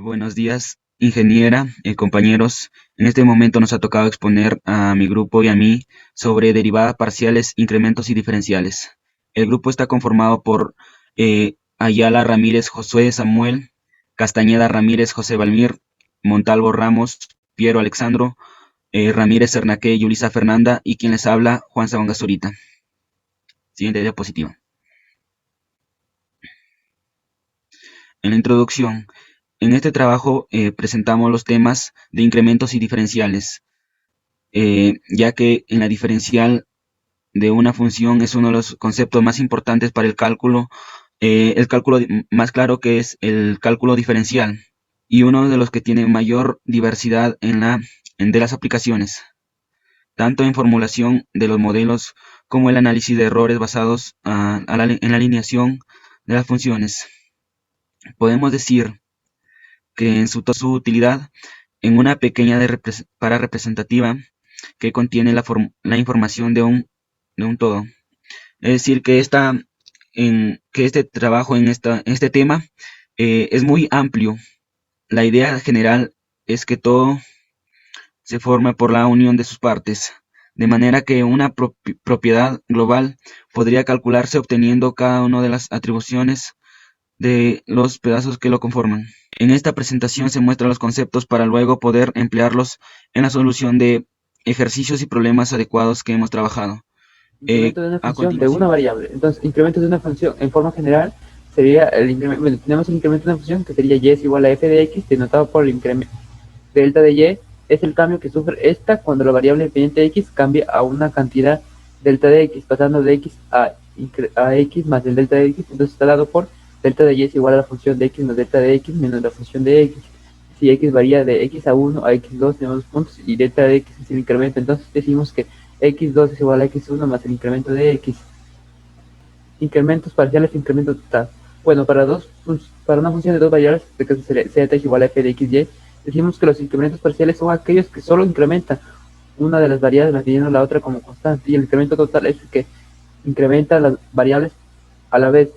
Buenos días, ingeniera, compañeros. En este momento nos ha tocado exponer a mi grupo y a mí sobre derivadas parciales, incrementos y diferenciales. El grupo está conformado por Ayala Ramírez Josué Samuel, Castañeda Ramírez José Valmir, Montalvo Ramos, Piero Alexandro, Ramírez Cernaque, Yulisa Fernanda y quien les habla, Juan Sabonga Zurita. Siguiente diapositiva. En la introducción, en este trabajo presentamos los temas de incrementos y diferenciales, ya que en la diferencial de una función es uno de los conceptos más importantes para el cálculo más claro que es el cálculo diferencial y uno de los que tiene mayor diversidad de las aplicaciones, tanto en formulación de los modelos como el análisis de errores basados en la alineación de las funciones. Podemos decir que en su utilidad en una pequeña para representativa que contiene la información de un todo. Es decir, que que este trabajo en este tema es muy amplio. La idea general es que todo se forma por la unión de sus partes, de manera que una propiedad global podría calcularse obteniendo cada una de las atribuciones de los pedazos que lo conforman. En esta presentación se muestran los conceptos para luego poder emplearlos en la solución de ejercicios y problemas adecuados que hemos trabajado. Incremento de una A función de una continuación, variable. Entonces, incremento de una función en forma general sería el incremento. Bueno, tenemos el incremento de una función que sería y es igual a f de x, denotado por el incremento delta de y. Es el cambio que sufre esta cuando la variable independiente x cambia a una cantidad delta de x, pasando de x a x más el delta de x. Entonces está dado por delta de y es igual a la función de x más delta de x menos la función de x. Si x varía de x a 1 a x2 tenemos puntos y delta de x es el incremento, entonces decimos que x2 es igual a x1 más el incremento de x. Incrementos parciales, incremento total. Bueno, para una función de dos variables, de que z es igual a f de x, y, decimos que los incrementos parciales son aquellos que solo incrementan una de las variables manteniendo la otra como constante, y el incremento total es el que incrementa las variables a la vez.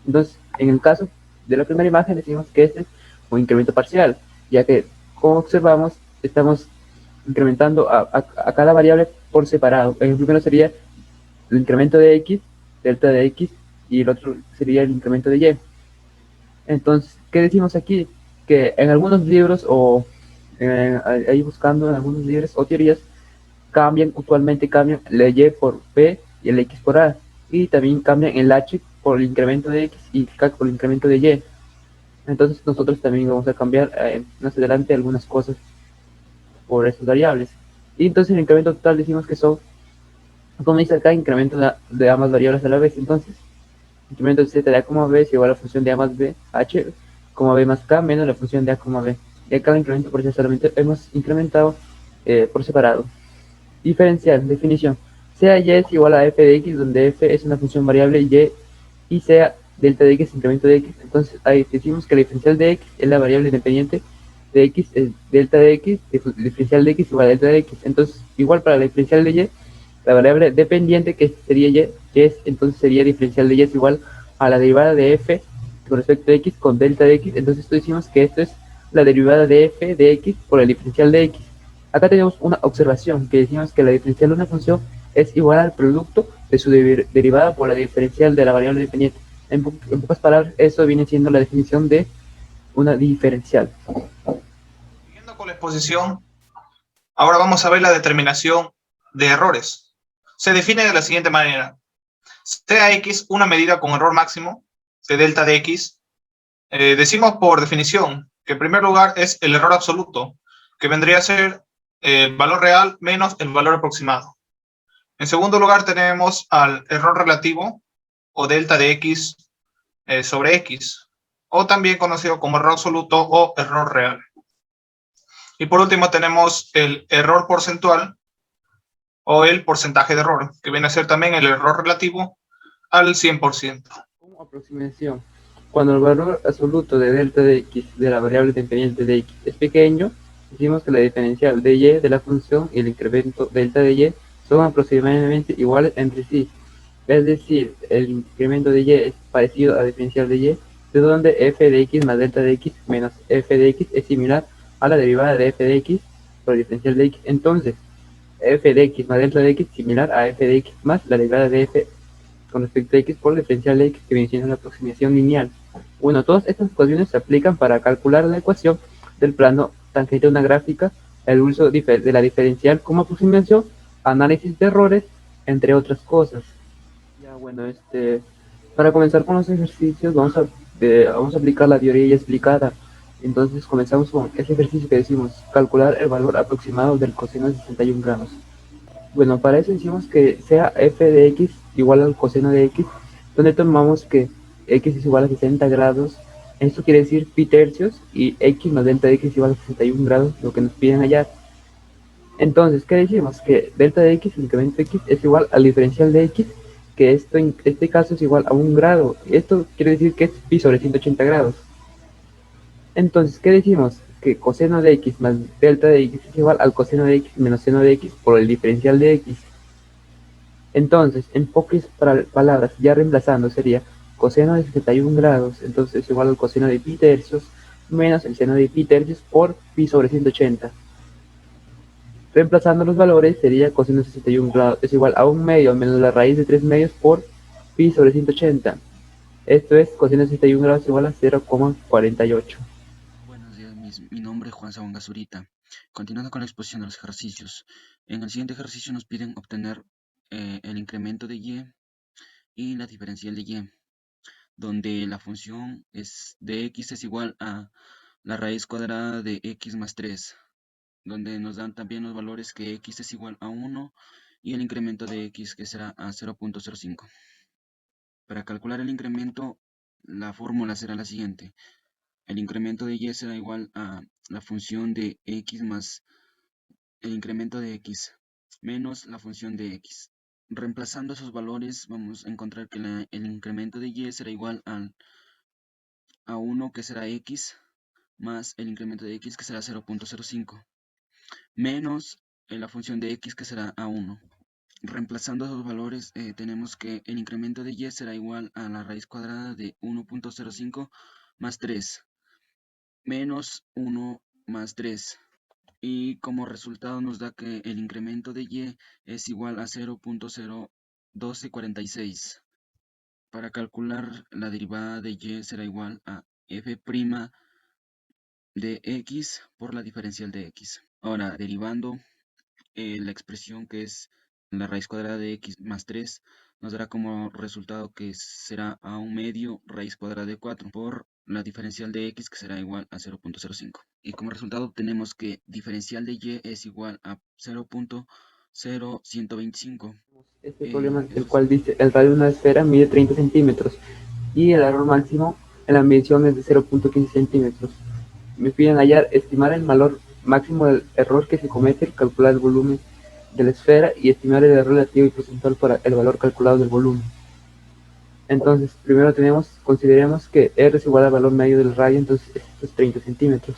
Entonces, en el caso de la primera imagen, decimos que este es un incremento parcial, ya que, como observamos, estamos incrementando a cada variable por separado. El primero sería el incremento de x, delta de x, y el otro sería el incremento de y. Entonces, ¿qué decimos aquí? Que en algunos libros o ahí buscando en algunos libros o teorías, usualmente cambian la y por b y el x por a, y también cambian el h por el incremento de x y k por el incremento de y. Entonces nosotros también vamos a cambiar más adelante algunas cosas por esas variables. Y entonces el incremento total decimos que son, como dice acá, incremento de ambas variables a la vez. Entonces, incremento de z de a, b es igual a la función de a más b, h, b más k, menos la función de a, b. Y acá el incremento por eso solamente hemos incrementado por separado. Diferencial, definición. Sea y es igual a f de x, donde f es una función variable y sea delta de x incremento de x. Entonces ahí decimos que la diferencial de x es la variable independiente de x, es delta de x, diferencial de x igual a delta de x. Entonces, igual para la diferencial de y, la variable dependiente que sería y, entonces sería diferencial de y es igual a la derivada de f con respecto a x con delta de x. Entonces esto decimos que esto es la derivada de f de x por el diferencial de x. Acá tenemos una observación que decimos que la diferencial de una función es igual al producto de su derivada por la diferencial de la variable dependiente. En pocas palabras, eso viene siendo la definición de una diferencial. Siguiendo con la exposición, ahora vamos a ver la determinación de errores. Se define de la siguiente manera. Sea x una medida con error máximo de delta de x. Decimos por definición que en primer lugar es el error absoluto, que vendría a ser el valor real menos el valor aproximado. En segundo lugar tenemos al error relativo o delta de x sobre x, o también conocido como error absoluto o error real. Y por último tenemos el error porcentual o el porcentaje de error, que viene a ser también el error relativo al 100%. Como aproximación, cuando el valor absoluto de delta de x de la variable dependiente de x es pequeño, decimos que la diferencial de y de la función y el incremento delta de y son aproximadamente iguales entre sí. Es decir, el incremento de y es parecido a la diferencial de y de donde f de x más delta de x menos f de x es similar a la derivada de f de x por el diferencial de x. Entonces, f de x más delta de x similar a f de x más la derivada de f con respecto a x por el diferencial de x, que viene siendo la aproximación lineal. Bueno, todas estas ecuaciones se aplican para calcular la ecuación del plano tangente a una gráfica, el uso de la diferencial como aproximación, análisis de errores, entre otras cosas. Ya, bueno, para comenzar con los ejercicios, vamos a aplicar la teoría ya explicada. Entonces comenzamos con este ejercicio que decimos, calcular el valor aproximado del coseno de 61 grados. Bueno, para eso decimos que sea f de x igual al coseno de x, donde tomamos que x es igual a 60 grados. Esto quiere decir pi tercios y x más delta de x igual a 61 grados, lo que nos piden hallar. Entonces, ¿qué decimos? Que delta de x, incremento de x, es igual al diferencial de x, que esto en este caso es igual a 1 grado. Esto quiere decir que es pi sobre 180 grados. Entonces, ¿qué decimos? Que coseno de x más delta de x es igual al coseno de x menos seno de x por el diferencial de x. Entonces, en pocas palabras, ya reemplazando, sería coseno de 61 grados, entonces es igual al coseno de pi tercios menos el seno de pi tercios por pi sobre 180. Reemplazando los valores, sería coseno de 61 grados es igual a 1 medio menos la raíz de 3 medios por pi sobre 180. Esto es coseno de 61 grados igual a 0,48. Buenos días, mi nombre es Juan Sabón Zurita. Continuando con la exposición de los ejercicios. En el siguiente ejercicio nos piden obtener el incremento de y la diferencial de y, donde la función de x es igual a la raíz cuadrada de x más 3, donde nos dan también los valores que x es igual a 1 y el incremento de x que será a 0.05. Para calcular el incremento, la fórmula será la siguiente. El incremento de y será igual a la función de x más el incremento de x menos la función de x. Reemplazando esos valores, vamos a encontrar que el incremento de y será igual a 1, que será x, más el incremento de x, que será 0.05, menos la función de x, que será a 1. Reemplazando esos valores, tenemos que el incremento de y será igual a la raíz cuadrada de 1.05 más 3, menos 1 más 3. Y como resultado nos da que el incremento de y es igual a 0.01246. Para calcular la derivada de y será igual a f' de x por la diferencial de x. Ahora, derivando la expresión que es la raíz cuadrada de x más 3, nos dará como resultado que será a 1 medio raíz cuadrada de 4 por la diferencial de x, que será igual a 0.05. Y como resultado obtenemos que diferencial de y es igual a 0.0125. Este problema, el cual dice el radio de una esfera mide 30 centímetros y el error máximo en la medición es de 0.15 centímetros. Me piden hallar, estimar el valor máximo del error que se comete al calcular el volumen de la esfera y estimar el error relativo y porcentual para el valor calculado del volumen. Entonces, primero consideremos que R es igual al valor medio del radio, entonces esto es 30 centímetros.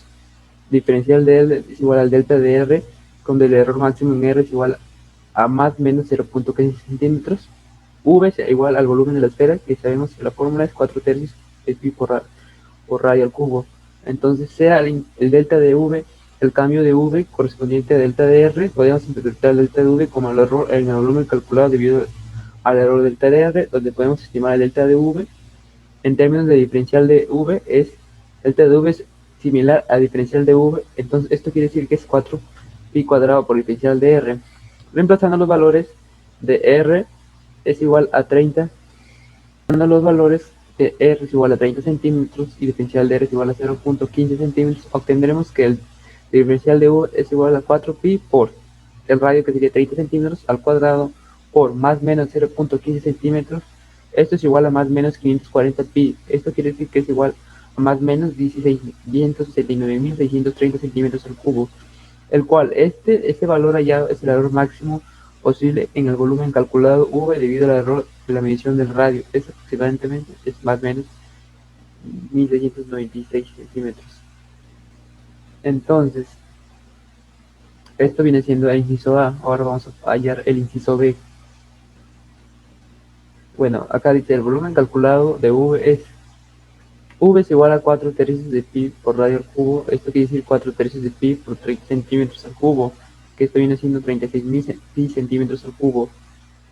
Diferencial de L es igual al delta de R, donde el error máximo en R es igual a más menos 0.15 centímetros. V es igual al volumen de la esfera, que sabemos que la fórmula es 4 tercios de pi por radio al cubo. Entonces, sea el delta de V, el cambio de V correspondiente a delta de R, podemos interpretar el delta de V como el error en el volumen calculado debido al error delta de R, donde podemos estimar el delta de V. En términos de diferencial de V, delta de V es similar a diferencial de V, entonces esto quiere decir que es 4 pi cuadrado por diferencial de R. Reemplazando los valores de R es igual a 30, los valores de R es igual a 30 centímetros y diferencial de R es igual a 0.15 centímetros, obtendremos que el diferencial de V es igual a 4 pi por el radio, que sería 30 centímetros al cuadrado, por más menos 0.15 centímetros. Esto es igual a más menos 540 pi. Esto quiere decir que es igual a más menos 16.630 centímetros al cubo, el cual este valor hallado es el error máximo posible en el volumen calculado V debido al error de la medición del radio. Es aproximadamente, es más o menos 1696 centímetros. Entonces, esto viene siendo el inciso A. Ahora vamos a hallar el inciso B. Bueno, acá dice el volumen calculado de V es V es igual a 4 tercios de pi por radio al cubo. Esto quiere decir 4 tercios de pi por 30 centímetros al cubo, que esto viene siendo 36.000 pi centímetros al cubo.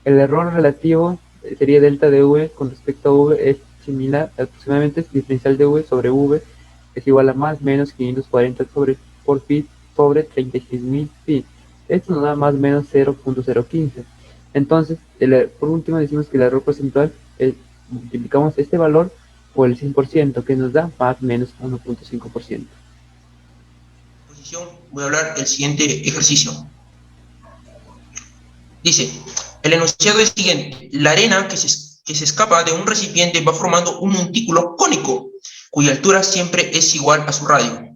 El error relativo sería delta de V con respecto a V es similar, aproximadamente es diferencial de V sobre V es igual a más menos 540 por pi sobre 36.000 pi. Esto nos da más menos 0.015. Entonces, por último decimos que el error porcentual multiplicamos este valor por el 100%, que nos da más menos 1.5%. Voy a hablar del siguiente ejercicio. Dice, el enunciado es el siguiente: la arena que se escapa de un recipiente va formando un montículo cónico, cuya altura siempre es igual a su radio.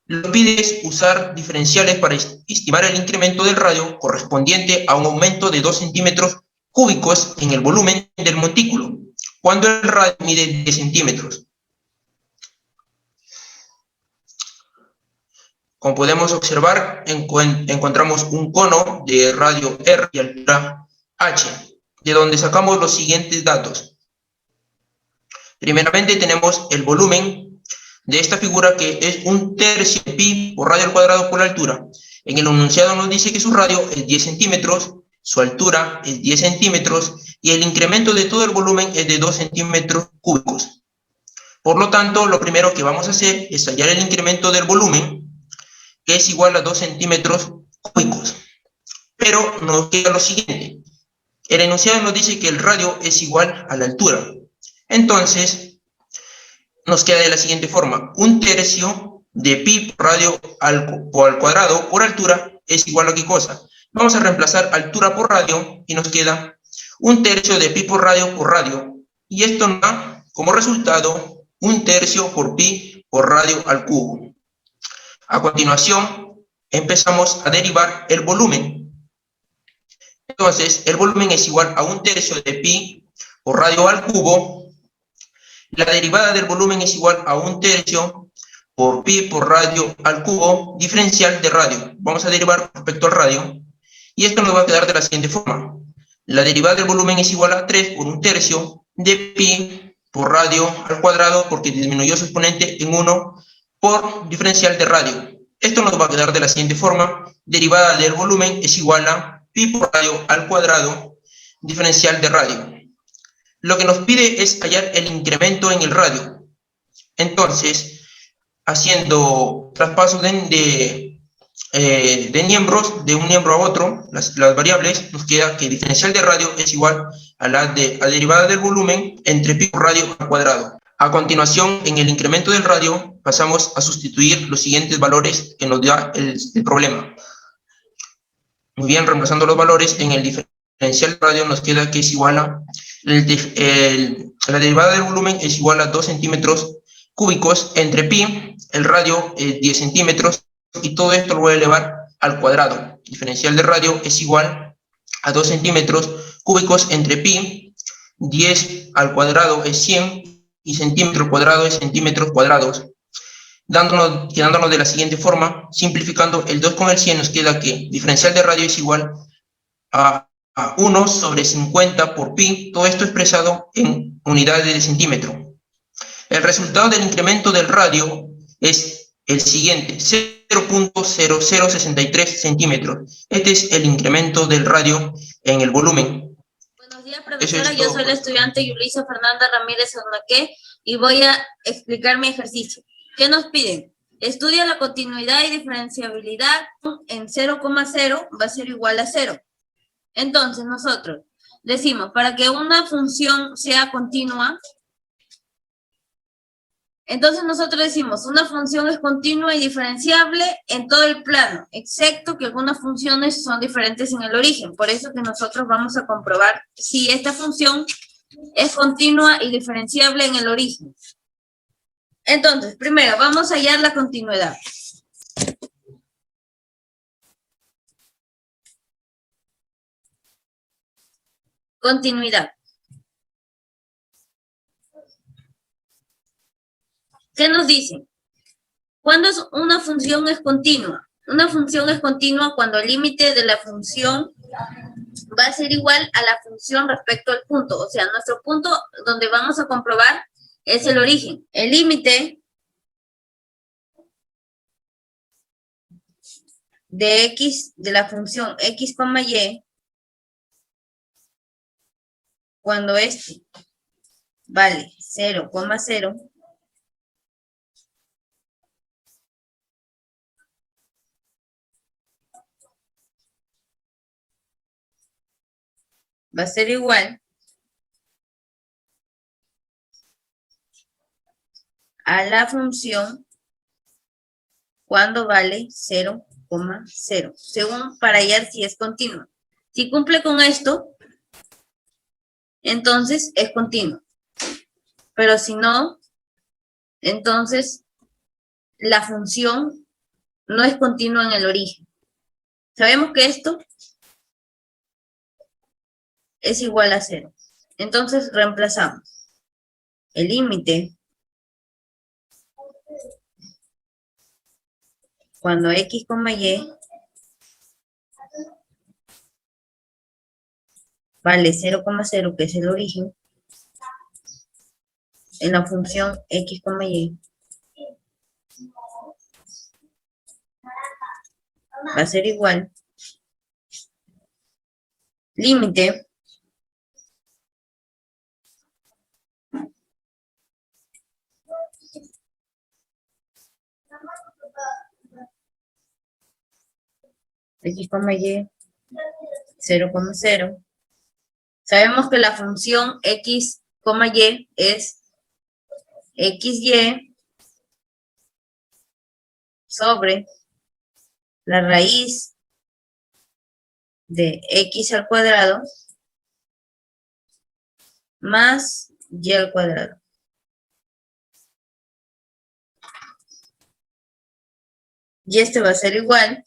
Lo que pide es usar diferenciales para estimar el incremento del radio correspondiente a un aumento de 2 centímetros cúbicos en el volumen del montículo, cuando el radio mide 10 centímetros. Como podemos observar, encontramos un cono de radio R y altura H, de donde sacamos los siguientes datos. Primeramente tenemos el volumen de esta figura, que es 1/3 de pi por radio al cuadrado por la altura. En el enunciado nos dice que su radio es 10 centímetros, su altura es 10 centímetros y el incremento de todo el volumen es de 2 centímetros cúbicos. Por lo tanto, lo primero que vamos a hacer es hallar el incremento del volumen, que es igual a 2 centímetros cúbicos. Pero nos queda lo siguiente: el enunciado nos dice que el radio es igual a la altura. Entonces, nos queda de la siguiente forma: 1/3 de pi por radio al cuadrado por altura es igual a ¿qué cosa? Vamos a reemplazar altura por radio y nos queda 1/3 de pi por radio. Y esto nos da como resultado 1/3 por pi por radio al cubo. A continuación, empezamos a derivar el volumen. Entonces, el volumen es igual a 1/3 de pi por radio al cubo. La derivada del volumen es igual a 1/3 por pi por radio al cubo, diferencial de radio. Vamos a derivar respecto al radio. Y esto nos va a quedar de la siguiente forma: la derivada del volumen es igual a 3 por 1/3 de pi por radio al cuadrado, porque disminuyó su exponente en 1, por diferencial de radio. Esto nos va a quedar de la siguiente forma: derivada del volumen es igual a pi por radio al cuadrado, diferencial de radio. Lo que nos pide es hallar el incremento en el radio. Entonces, haciendo traspasos de miembros, de un miembro a otro, las variables, nos queda que diferencial de radio es igual a la derivada del volumen entre pi por radio al cuadrado. A continuación, en el incremento del radio, pasamos a sustituir los siguientes valores que nos da el problema. Muy bien, reemplazando los valores, en el diferencial de radio nos queda que es igual a la derivada del volumen es igual a 2 centímetros cúbicos entre pi, el radio 10 centímetros, y todo esto lo voy a elevar al cuadrado. Diferencial de radio es igual a 2 centímetros cúbicos entre pi, 10 al cuadrado es 100, y centímetro cuadrado es centímetros cuadrados, quedándonos de la siguiente forma. Simplificando el 2 con el 100, nos queda que diferencial de radio es igual a 1 sobre 50 por pi, todo esto expresado en unidades de centímetro. El resultado del incremento del radio es el siguiente: 0.0063 centímetros. Este es el incremento del radio en el volumen. Buenos días, profesora. Yo soy la estudiante Yulisa Fernanda Ramírez Arnaque y voy a explicar mi ejercicio. ¿Qué nos piden? Estudia la continuidad y diferenciabilidad en 0,0 va a ser igual a 0. Entonces, nosotros decimos, para que una función sea continua, entonces nosotros decimos, una función es continua y diferenciable en todo el plano, excepto que algunas funciones son diferentes en el origen. Por eso que nosotros vamos a comprobar si esta función es continua y diferenciable en el origen. Entonces, primero, vamos a hallar la continuidad. Continuidad. ¿Qué nos dice? ¿Cuándo una función es continua? Una función es continua cuando el límite de la función va a ser igual a la función respecto al punto. O sea, nuestro punto donde vamos a comprobar es el origen. El límite de x, de la función x, y, cuando este vale 0,0, va a ser igual a la función cuando vale 0,0, según para hallar si es continua. Si cumple con esto, entonces es continuo. Pero si no, entonces la función no es continua en el origen. Sabemos que esto es igual a 0. Entonces reemplazamos el límite cuando x, y vale 0,0, que es el origen, en la función x, y va a ser igual límite x, y 0,0. Sabemos que la función x, y es xy sobre la raíz de x al cuadrado más y al cuadrado. Y este va a ser igual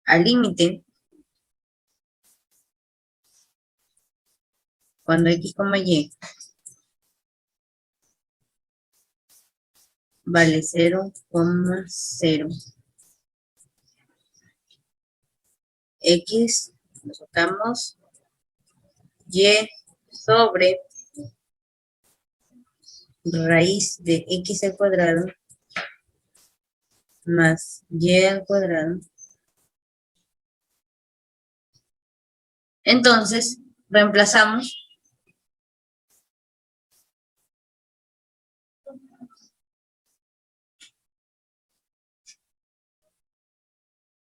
al límite cuando x, y vale 0,0. X lo sacamos y sobre raíz de x al cuadrado más y al cuadrado. Entonces, reemplazamos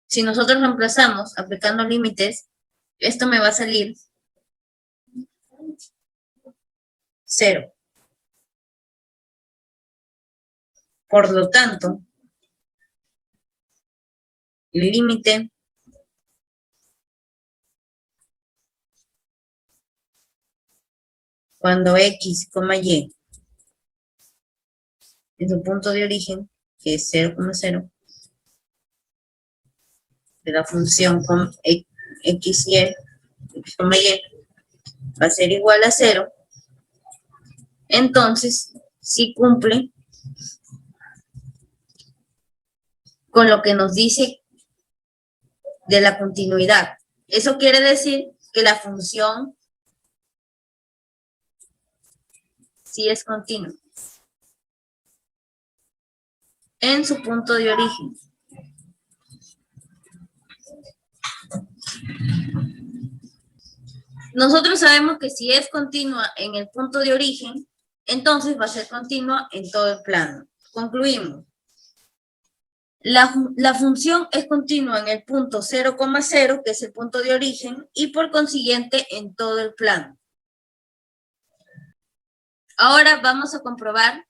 si nosotros reemplazamos aplicando límites, esto me va a salir 0. Por lo tanto, el límite cuando x, y en su punto de origen, que es 0,0, de la función con x, y va a ser igual a 0, entonces sí cumple con lo que nos dice de la continuidad. Eso quiere decir que la función sí es continua en su punto de origen. Nosotros sabemos que si es continua en el punto de origen, entonces va a ser continua en todo el plano. Concluimos. La función es continua en el punto 0,0, que es el punto de origen, y por consiguiente en todo el plano. Ahora vamos a comprobar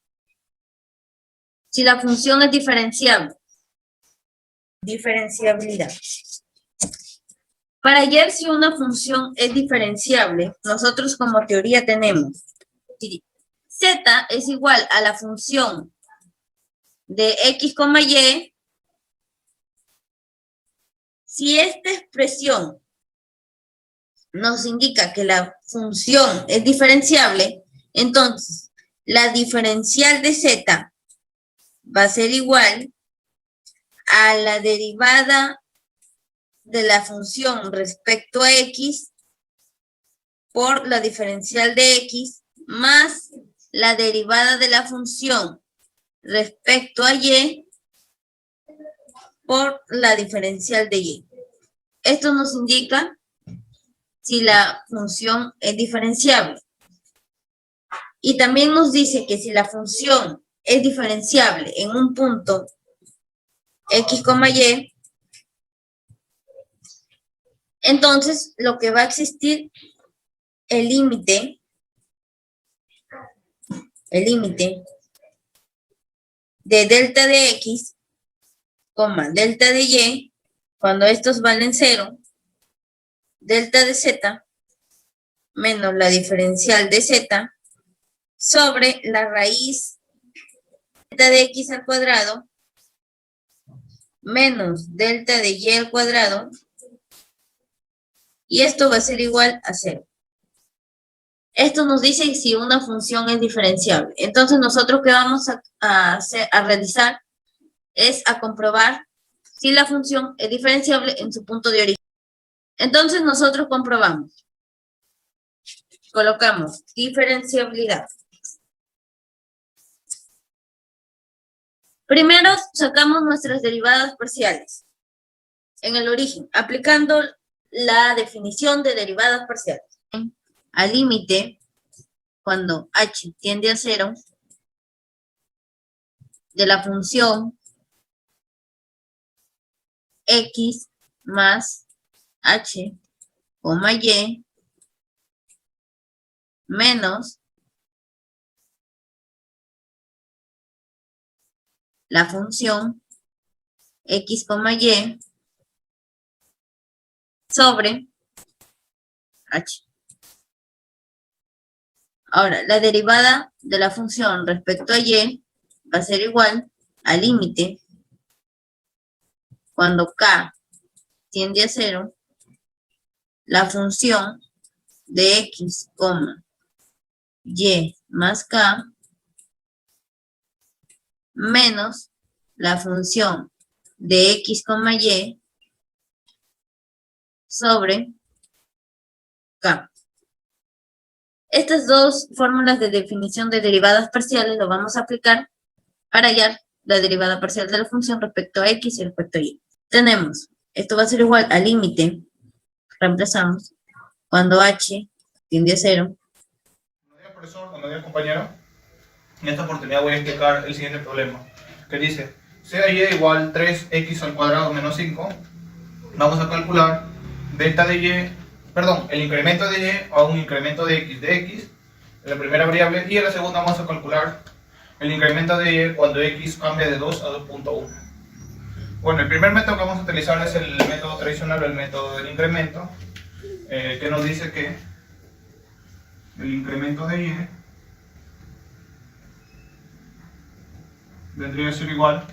si la función es diferenciable. Diferenciabilidad. Para hallar si una función es diferenciable, nosotros como teoría tenemos z es igual a la función de x, y. Si esta expresión nos indica que la función es diferenciable, entonces la diferencial de z va a ser igual a la derivada de la función respecto a x por la diferencial de x más la derivada de la función respecto a y por la diferencial de y. Esto nos indica si la función es diferenciable. Y también nos dice que si la función es diferenciable en un punto x, y, entonces lo que va a existir, el límite de delta de x, delta de y, cuando estos valen 0, delta de z menos la diferencial de z sobre la raíz delta de x al cuadrado menos delta de y al cuadrado, y esto va a ser igual a 0. Esto nos dice si una función es diferenciable. Entonces nosotros que vamos a realizar es a comprobar si la función es diferenciable en su punto de origen. Entonces nosotros comprobamos. Colocamos diferenciabilidad. Primero sacamos nuestras derivadas parciales en el origen, aplicando la definición de derivadas parciales. Al límite, cuando h tiende a 0, de la función x más h, y, menos la función x, y sobre h. Ahora, la derivada de la función respecto a y va a ser igual al límite cuando k tiende a 0, la función de x, y más k menos la función de x, y sobre k. Estas dos fórmulas de definición de derivadas parciales lo vamos a aplicar para hallar la derivada parcial de la función respecto a x y respecto a y. Tenemos, esto va a ser igual al límite, reemplazamos, cuando h tiende a 0. Buenos días, profesor, buenos días, compañero. En esta oportunidad voy a explicar el siguiente problema, que dice, sea y igual 3x al cuadrado menos 5, vamos a calcular delta de y, el incremento de y a un incremento de x en la primera variable, y en la segunda vamos a calcular el incremento de y cuando x cambia de 2 a 2.1. Bueno, el primer método que vamos a utilizar es el método tradicional, el método del incremento, que nos dice que el incremento de y vendría a ser igual,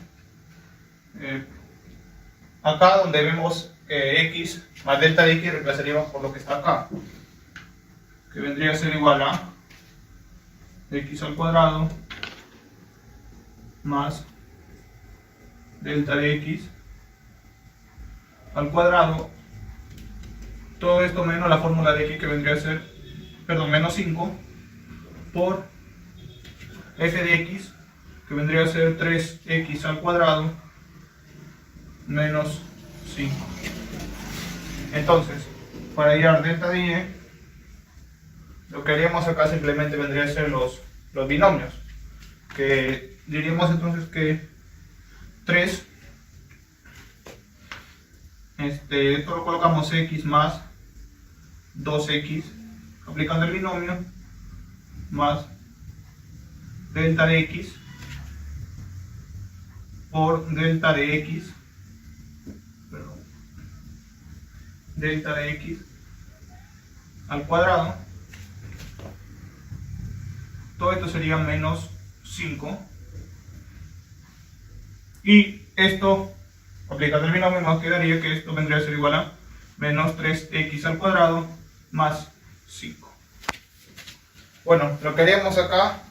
acá donde vemos x más delta de x reemplazaríamos por lo que está acá, que vendría a ser igual a x al cuadrado más delta de x al cuadrado, todo esto menos la fórmula de x que vendría a ser, menos 5 por f de x que vendría a ser 3x al cuadrado menos 5. Entonces, para hallar delta de y, lo que haríamos acá simplemente vendría a ser los binomios, que diríamos entonces que 3, esto lo colocamos x más 2x, aplicando el binomio, más delta de x por delta de x, delta de x al cuadrado, todo esto sería menos 5, y esto, aplicando el binomio, nos quedaría que esto vendría a ser igual a menos 3x al cuadrado más 5. Bueno, lo que haríamos acá,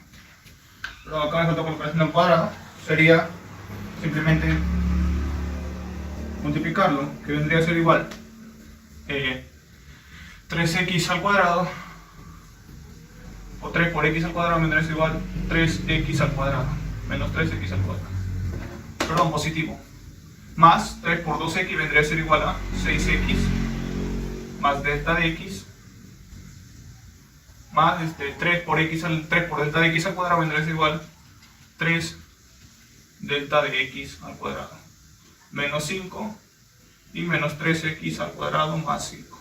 acá me faltó colocar al cuadrado, sería simplemente multiplicarlo, que vendría a ser igual 3x al cuadrado, o 3 por x al cuadrado vendría a ser igual 3x al cuadrado, menos 3x al cuadrado, perdón, positivo, más 3 por 2x vendría a ser igual a 6x, más delta de x, más 3 por delta de x al cuadrado vendría a ser igual 3 delta de x al cuadrado, menos 5 y menos 3x al cuadrado más 5.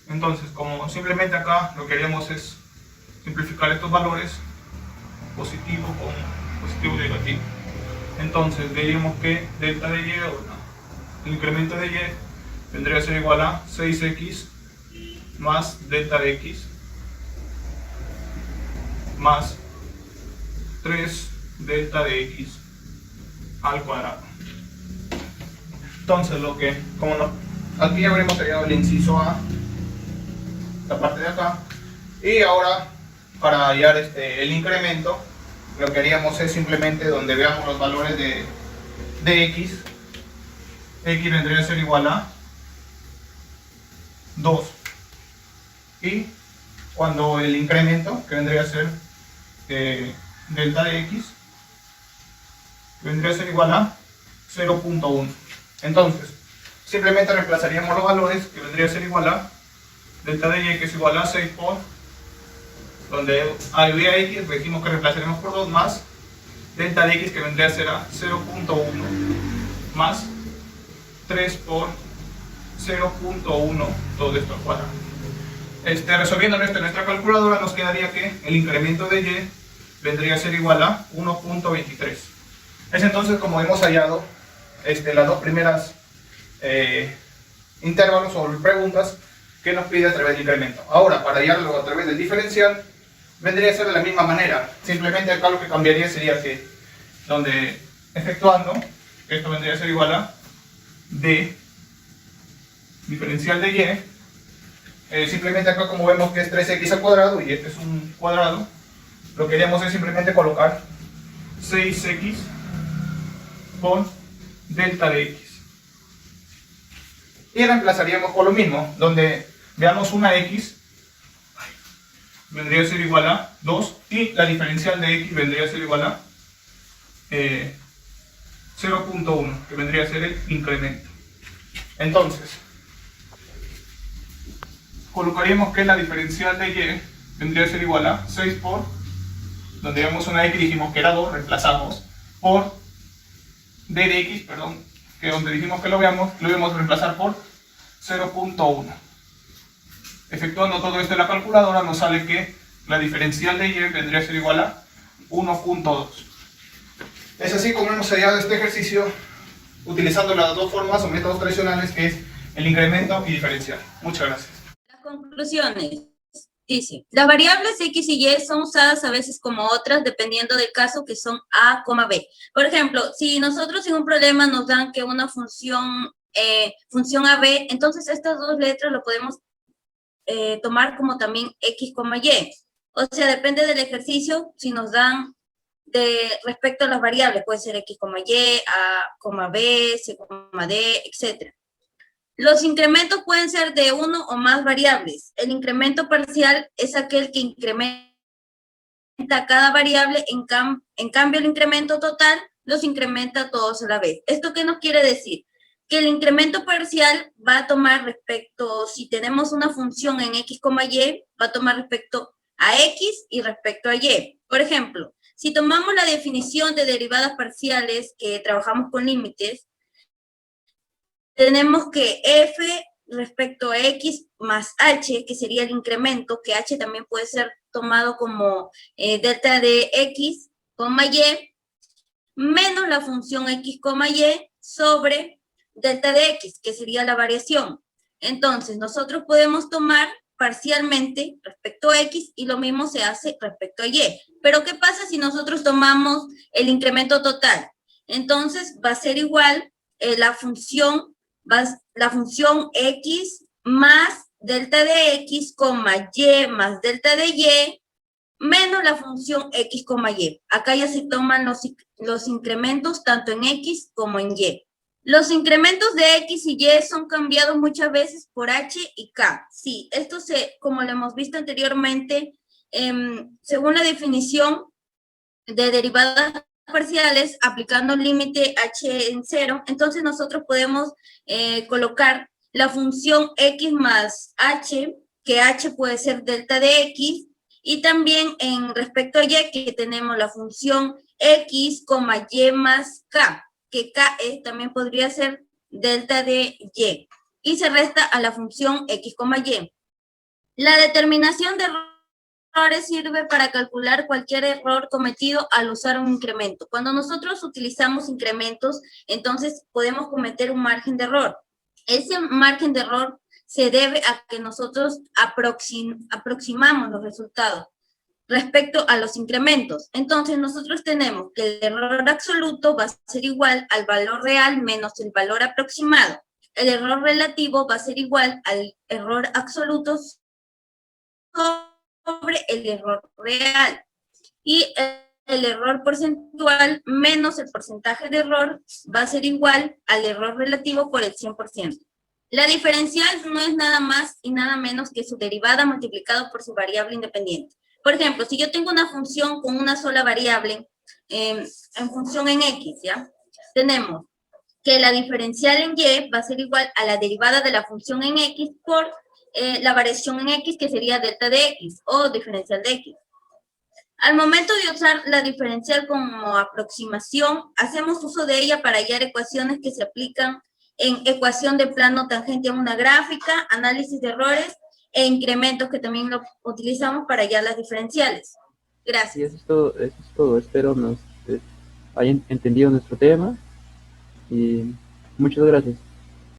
Entonces, como simplemente acá lo que haríamos es simplificar estos valores, positivo con positivo y negativo. Entonces diríamos que delta de y, el incremento de y, vendría a ser igual a 6x más delta de x más 3 delta de x al cuadrado. Entonces, aquí habremos hallado el inciso A, la parte de acá, y ahora para hallar el incremento, lo que haríamos es simplemente donde veamos los valores de x vendría a ser igual a 2, y cuando el incremento, que vendría a ser delta de x, vendría a ser igual a 0.1. Entonces, simplemente reemplazaríamos los valores, que vendría a ser igual a delta de y, que es igual a 6 por, donde había x, dijimos que reemplazaremos por 2, más delta de x, que vendría a ser a 0.1, más 3 por 0.1, todo esto al cuadrado. Resolviendo esto en nuestra calculadora, nos quedaría que el incremento de y vendría a ser igual a 1.23. Es entonces como hemos hallado las dos primeras intervalos o preguntas que nos pide a través del incremento. Ahora, para hallarlo a través del diferencial, vendría a ser de la misma manera. Simplemente acá lo que cambiaría sería que, donde efectuando, esto vendría a ser igual a d diferencial de y. Simplemente acá, como vemos que es 3x al cuadrado y este es un cuadrado, lo que haríamos es simplemente colocar 6x por delta de x. Y reemplazaríamos por lo mismo, donde veamos una x, vendría a ser igual a 2, y la diferencial de x vendría a ser igual a 0.1, que vendría a ser el incremento. Entonces, colocaríamos que la diferencial de y vendría a ser igual a 6 por, donde vemos una x, dijimos que era 2, reemplazamos, por d de x, perdón, que donde dijimos que lo íbamos a reemplazar por 0.1. Efectuando todo esto en la calculadora, nos sale que la diferencial de y vendría a ser igual a 1.2. Es así como hemos hallado este ejercicio utilizando las dos formas o métodos tradicionales, que es el incremento y diferencial. Muchas gracias. Las conclusiones. Dice, las variables x y y son usadas a veces como otras dependiendo del caso, que son a, b. Por ejemplo, si nosotros en un problema nos dan que una función ab, entonces estas dos letras lo podemos tomar como también x, y. O sea, depende del ejercicio, si nos dan respecto a las variables, puede ser x, y, a, b, c, d, etc. Los incrementos pueden ser de uno o más variables. El incremento parcial es aquel que incrementa cada variable, en cambio el incremento total los incrementa todos a la vez. ¿Esto qué nos quiere decir? Que el incremento parcial va a tomar respecto, si tenemos una función en x, y, va a tomar respecto a x y respecto a y. Por ejemplo, si tomamos la definición de derivadas parciales, que trabajamos con límites, tenemos que f respecto a x más h, que sería el incremento, que h también puede ser tomado como delta de x, y, menos la función x, y sobre delta de x, que sería la variación. Entonces, nosotros podemos tomar parcialmente respecto a x y lo mismo se hace respecto a y. Pero, ¿qué pasa si nosotros tomamos el incremento total? Entonces, va a ser igual la función x más delta de x, y más delta de y, menos la función x, y. Acá ya se toman los incrementos tanto en x como en y. Los incrementos de X y Y son cambiados muchas veces por H y K. Sí, esto como lo hemos visto anteriormente, según la definición de derivadas parciales, aplicando el límite H en 0, entonces nosotros podemos colocar la función X más H, que H puede ser delta de X, y también en respecto a Y, que tenemos la función X, Y más K, que K también podría ser delta de Y, y se resta a la función X, Y. La determinación de errores sirve para calcular cualquier error cometido al usar un incremento. Cuando nosotros utilizamos incrementos, entonces podemos cometer un margen de error. Ese margen de error se debe a que nosotros aproximamos los resultados respecto a los incrementos. Entonces, nosotros tenemos que el error absoluto va a ser igual al valor real menos el valor aproximado. El error relativo va a ser igual al error absoluto sobre el error real. Y el error porcentual menos el porcentaje de error va a ser igual al error relativo por el 100%. La diferencial no es nada más y nada menos que su derivada multiplicado por su variable independiente. Por ejemplo, si yo tengo una función con una sola variable en función en X, ¿ya? Tenemos que la diferencial en Y va a ser igual a la derivada de la función en X por la variación en X, que sería delta de X o diferencial de X. Al momento de usar la diferencial como aproximación, hacemos uso de ella para hallar ecuaciones que se aplican en ecuación de plano tangente a una gráfica, análisis de errores e incrementos, que también lo utilizamos para hallar las diferenciales. Gracias. Y eso es todo. Espero nos hayan entendido nuestro tema y muchas gracias.